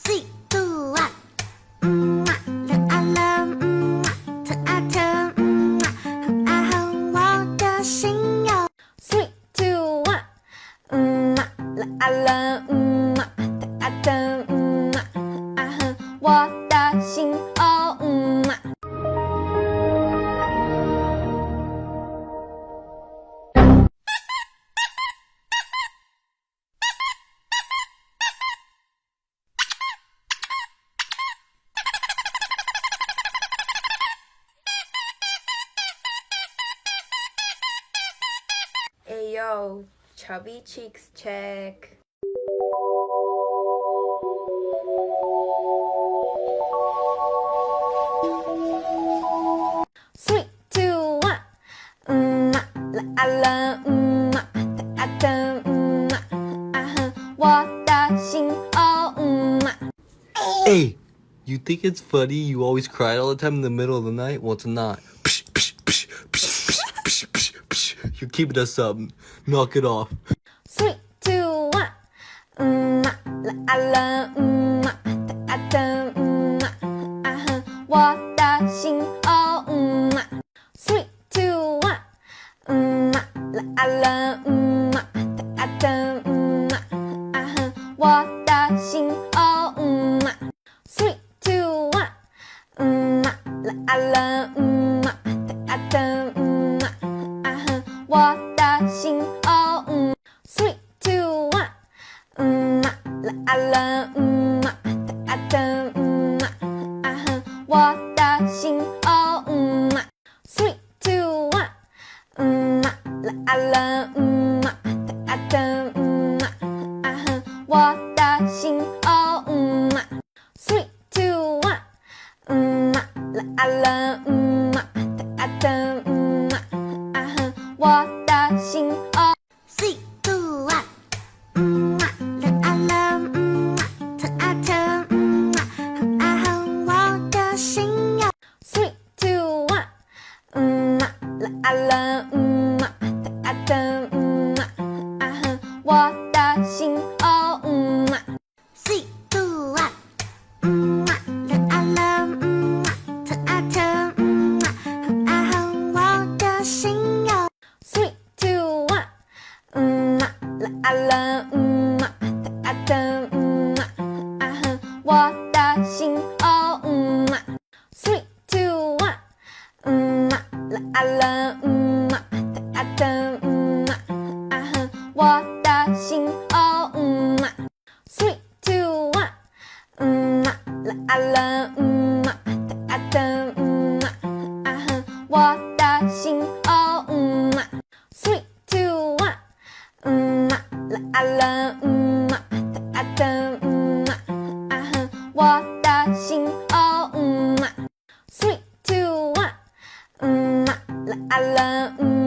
Three, two, one，恋爱了，疼啊疼，很爱恨我的心哟。Three, two, one，恋爱了，疼啊疼，很爱恨我的心哦。Ayo, chubby cheeks check. Three, two, one，恋爱了，疼啊疼，很爱恨我的心哦。Hey, you think it's funny you always cry all the time in the middle of the night? Well, it's not. You're keeping us up. Knock it off. Three, two, one，恋爱了，疼啊疼，很爱恨我的心哦。Three, two, one，恋爱了，疼啊疼，很爱恨我的心哦。Three, two, one，恋爱了，疼啊疼，很爱恨我的心哦。Three, two, one，恋爱了，疼啊疼，很爱恨我的心哦。Three, two, one，恋爱了，疼啊疼，很爱恨我的心哦。Three, two, one，恋爱了，疼啊疼，很爱恨我的心哦。Three, two, one，恋爱了，疼啊疼，很爱恨我的心哟。Three, two, one，恋爱了，疼啊疼，很爱恨我的心哦。Three, two, one，恋爱了，疼啊疼，很爱恨我的心哟。Three, two, one，恋爱了，疼啊疼，很爱恨我的心哦。Three, two, one，恋爱了，疼啊疼，很爱恨我的心哦。Three, two, one，恋爱了，疼啊疼，很爱恨我的心哦。Three, two, one，恋爱了，疼啊疼，很爱恨我的心哦。Three, two, one，恋爱了。